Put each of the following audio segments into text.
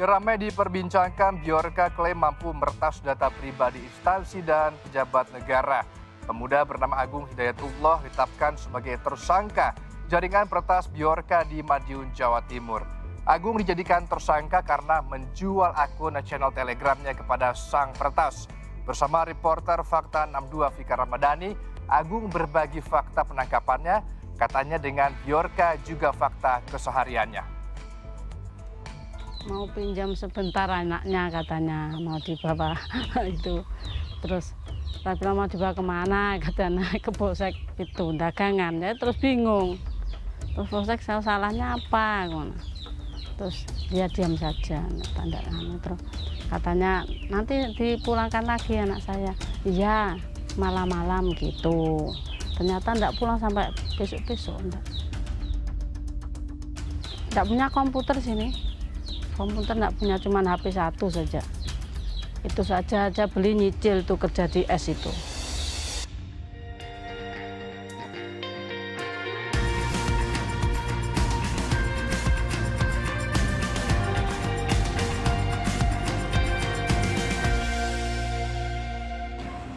Ramai diperbincangkan, Bjorka klaim mampu meretas data pribadi instansi dan pejabat negara. Pemuda bernama Agung Hidayatullah ditetapkan sebagai tersangka jaringan peretas Bjorka di Madiun, Jawa Timur. Agung dijadikan tersangka karena menjual akun channel Telegramnya kepada sang peretas. Bersama reporter Fakta 62 Fikar Ramadhani, Agung berbagi fakta penangkapannya, katanya dengan Bjorka juga fakta kesehariannya. Mau pinjam sebentar anaknya katanya, mau dibawa itu. Terus saya bilang mau dibawa kemana, katanya ke polsek itu, dagangan. Ya terus bingung, terus polsek salahnya apa? Terus dia diam saja, tanda terus katanya nanti dipulangkan lagi anak saya. Iya, malam-malam gitu. Ternyata enggak pulang sampai besok-besok. Enggak punya komputer sini. Komputer enggak punya, cuma HP satu saja. Itu saja aja beli nyicil tuh kerja di es itu.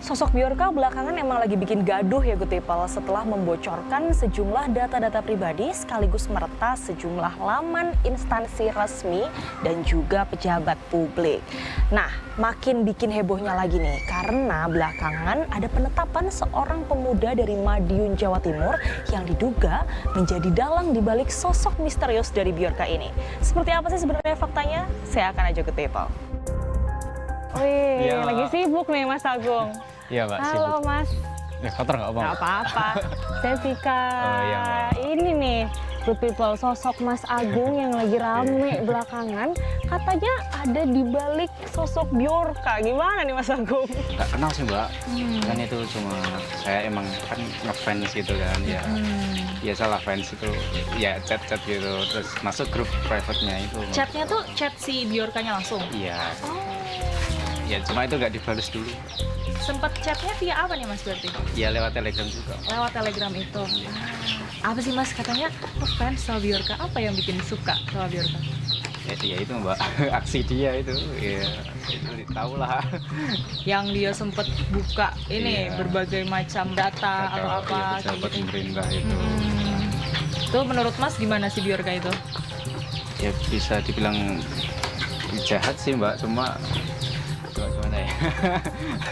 Sosok Bjorka belakangan emang lagi bikin gaduh ya Good People setelah membocorkan sejumlah data-data pribadi sekaligus meretas sejumlah laman instansi resmi dan juga pejabat publik. Nah, makin bikin hebohnya lagi nih karena belakangan ada penetapan seorang pemuda dari Madiun, Jawa Timur yang diduga menjadi dalang dibalik sosok misterius dari Bjorka ini. Seperti apa sih sebenarnya faktanya? Saya akan ajak Good People. Wih, lagi sibuk nih Mas Agung. Iya Mbak, Halo sibuk. Mas. Ya, kotor nggak apa? Nggak apa-apa. Saya Vika. Oh, iya, Mbak. Ini nih, Good People, sosok Mas Agung yang lagi rame belakangan. Katanya ada di balik sosok Bjorka. Gimana nih Mas Agung? Nggak kenal sih Mbak. Kan itu cuma saya emang kan ngefans gitu kan ya. Biasalah fans itu ya chat-chat gitu terus masuk grup private-nya itu. Chatnya tuh chat si Bjorkanya langsung? Iya. Ya cuma itu nggak dibales dulu. Sempet chatnya via apa nih Mas berarti? Ya lewat Telegram juga. Lewat Telegram itu. Apa sih Mas katanya fans sama Bjorka? Apa yang bikin suka sama Bjorka? Ya itu Mbak, aksi dia itu. Ya itu tahu lah. Yang dia sempet buka ini Iya. berbagai macam data atau apa Ya, kayak pejabat gitu. pemerintah itu. Tuh menurut Mas gimana sih Bjorka itu? Ya bisa dibilang jahat sih Mbak, cuma gimana ya?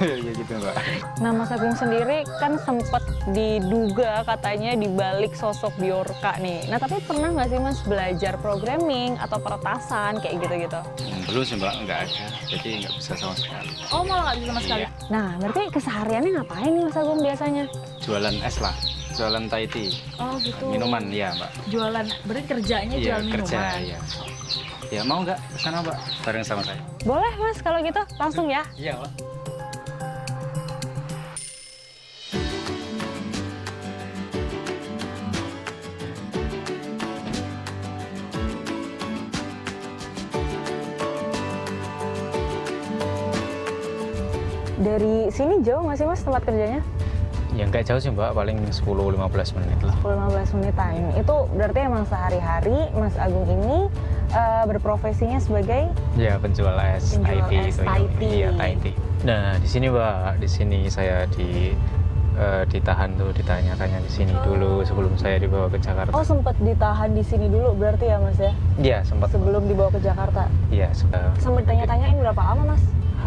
Ya gitu Mbak. Nah Mas Agung sendiri kan sempat diduga katanya dibalik sosok Bjorka nih. Nah tapi pernah nggak sih Mas belajar programming atau peretasan kayak gitu-gitu? Belum sih Mbak, nggak ada. Jadi nggak bisa sama sekali. Oh malah nggak bisa sama sekali? Iya. Nah berarti kesehariannya ngapain nih Mas Agung biasanya? Jualan es lah, jualan Thai tea. Oh gitu. Minuman ya Mbak. Jualan, berarti kerjanya Iya, jual minuman? kerja ya. Ya mau nggak kesana Mbak, bareng sama saya? Boleh Mas kalau gitu langsung ya. Iya Mbak. Dari sini jauh nggak sih Mas tempat kerjanya? Ya nggak jauh sih Mbak, paling 10-15 menit lah. 10-15 menitan. Itu berarti emang sehari-hari Mas Agung ini berprofesinya sebagai Ya penjual es Penjual Thai tea es itu. Thai ya. tea. Iya Thai tea. Nah di sini Mbak, di sini saya ditahan tuh, ditanya-tanya di sini dulu sebelum saya dibawa ke Jakarta. Oh sempat ditahan di sini dulu berarti ya Mas ya? Iya sempat. Sebelum dibawa ke Jakarta. Iya sudah. Sempat tanya-tanyain berapa lama Mas?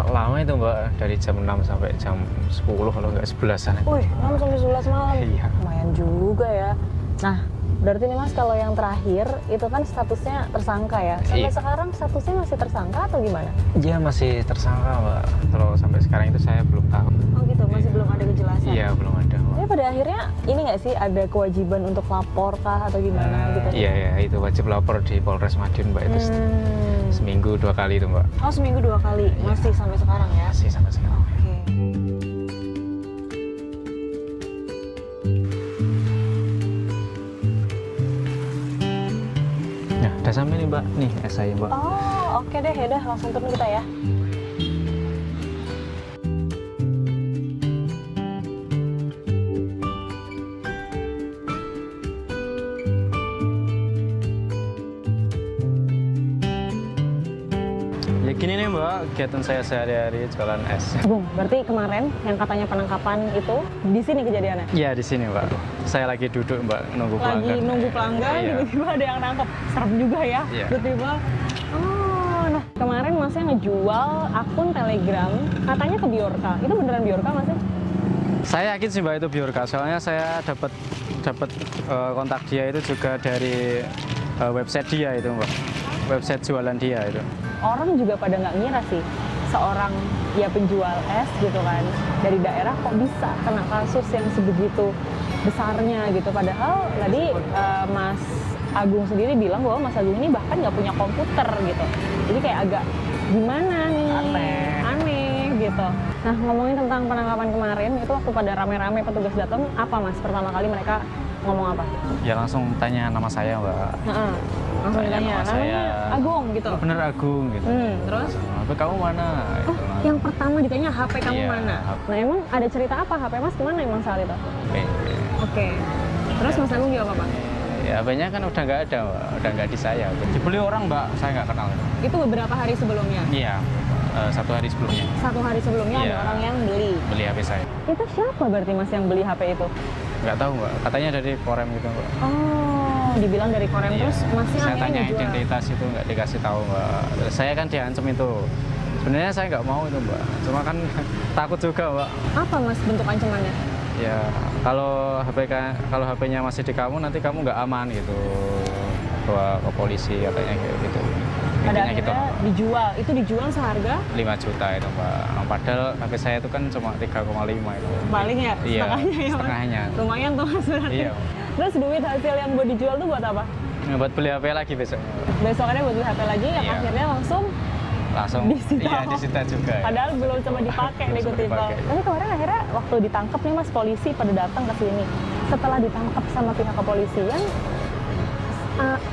Lama itu Mbak, dari jam 6 sampai jam 10 kalau nggak 11-an. Wih 6 sampai 11 malam. Iya. Lumayan juga ya. Nah berarti nih Mas kalau yang terakhir itu kan statusnya tersangka ya? Sampai Iya. sekarang statusnya masih tersangka atau gimana? Dia masih tersangka Mbak. Kalau sampai sekarang itu saya belum tahu. Oh gitu, masih Iya. belum ada kejelasan? Iya belum ada Mbak. Tapi pada akhirnya ini nggak sih ada kewajiban untuk lapor kah atau gimana gitu? Iya ya, itu wajib lapor di Polres Madiun Mbak, itu seminggu 2 kali itu Mbak. Oh seminggu 2 kali, masih sampai sekarang ya? Masih sampai sekarang. Oke. Nah, udah sampai nih Mbak. Nih es saya Mbak. Oh oke deh, ya udah langsung turun kita ya. Ya gini nih Mbak, kegiatan saya sehari-hari jualan es. Bung, berarti kemarin yang katanya penangkapan itu di sini kejadiannya? Iya di sini Mbak. Saya lagi duduk Mbak, nunggu pelanggan. Lagi nunggu pelanggan, Iya. tiba-tiba ada yang nangkep. Serem juga ya, Iya. tiba-tiba. Oh, nah kemarin Masnya ngejual akun Telegram, katanya ke Biorka. Itu beneran Biorka Mas ya? Saya yakin sih Mbak itu Biorka, soalnya saya dapat kontak dia itu juga dari website dia itu Mbak. Website jualan dia itu. Orang juga pada nggak ngira sih, seorang ya penjual es gitu kan, dari daerah kok bisa kena kasus yang sebegitu besarnya gitu. Padahal tadi Mas Agung sendiri bilang bahwa Mas Agung ini bahkan nggak punya komputer gitu. Jadi kayak agak gimana nih, aneh gitu. Nah ngomongin tentang penangkapan kemarin, itu waktu pada rame-rame petugas datang, apa Mas pertama kali mereka ngomong apa? Ya langsung tanya nama saya Mbak. Nah, langsung Tanya ditanya, nama namanya saya. Agung gitu. Oh, bener Agung gitu. Terus? HP kamu mana? Gitu. Oh, yang pertama ditanya HP kamu Iya, mana? HP. Nah emang ada cerita apa HP Mas kemana emang saat itu? HP. Oke. Terus Mas Agung jawab apa? Ya HP-nya kan udah nggak ada Mbak, udah nggak di saya. Dibeli orang Mbak, saya nggak kenal. Itu beberapa hari sebelumnya. Iya, 1 hari sebelumnya Satu hari sebelumnya Iya. ada orang yang beli. beli HP saya. Itu siapa berarti Mas yang beli HP itu? Nggak tahu Mbak, katanya dari Korem gitu Mbak. Oh, dibilang dari Korem. Iya. Terus Masnya Saya akhirnya tanya ngejual. identitas itu nggak dikasih tahu Mbak. Saya kan diancam itu. Sebenarnya saya nggak mau itu Mbak, cuma kan takut juga Mbak. Apa Mas bentuk ancamannya? Ya kalau HP-nya masih di kamu nanti kamu nggak aman gitu. Bawa ke polisi katanya kayak gitu. Pada Intinya gitu. akhirnya dijual. Itu dijual seharga 5 juta itu Mbak. Padahal HP saya itu kan cuma 3,5 itu. paling ya Iya, setengahnya ya Mas. setengahnya. Lumayan tuh Mas berarti. Iya. Terus duit hasil yang buat dijual tuh buat apa? Buat beli HP lagi besoknya. Besokannya buat beli HP lagi yang Iya. akhirnya langsung Langsung disita. iya disita juga. Ya. Padahal belum coba dipakai nih Belum kutipan. dipakai. Tapi kemarin akhirnya waktu ditangkap nih Mas, polisi pada datang ke sini. Setelah ditangkap sama pihak kepolisian,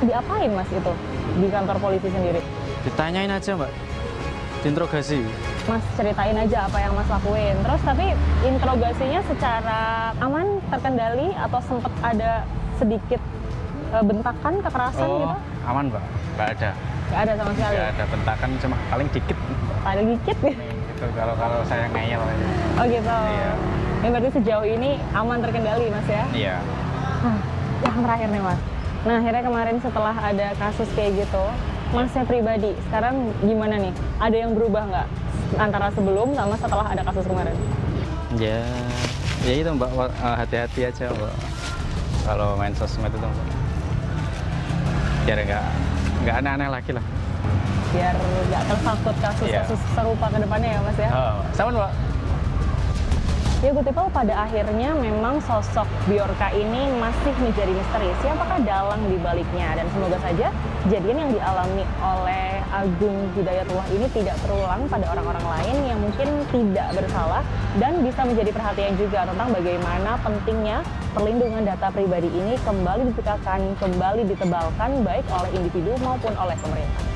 diapain Mas itu di kantor polisi sendiri? Ditanyain aja Mbak, diinterogasi. Mas ceritain aja apa yang Mas lakuin. Terus tapi interogasinya secara aman, terkendali, atau sempat ada sedikit bentakan, kekerasan gitu? Aman Mbak, nggak ada. Nggak ada sama sekali? Nggak ada bentakan, cuma paling dikit. Ada dikit gitu? Gitu, kalau saya ngeyel aja. Oh gitu? Iya. Ya berarti sejauh ini aman, terkendali Mas ya? Iya. Nah, yang terakhir nih Mas. Nah akhirnya kemarin setelah ada kasus kayak gitu, Masnya pribadi sekarang gimana nih? Ada yang berubah nggak antara sebelum sama setelah ada kasus kemarin? Ya itu Mbak, hati-hati aja Mbak. Kalau main sosmed itu Mbak. Biar nggak aneh-aneh lagi lah. Biar nggak tersangkut kasus-kasus serupa ke depannya ya Mas ya? Sama Mbak. Ya Gutipal, pada akhirnya memang sosok Biorka ini masih menjadi misteri. Siapakah dalang di baliknya? Dan semoga saja kejadian yang dialami oleh Agung Hidayatullah ini tidak terulang pada orang-orang lain yang mungkin tidak bersalah, dan bisa menjadi perhatian juga tentang bagaimana pentingnya perlindungan data pribadi ini kembali ditegakkan, kembali ditebalkan baik oleh individu maupun oleh pemerintah.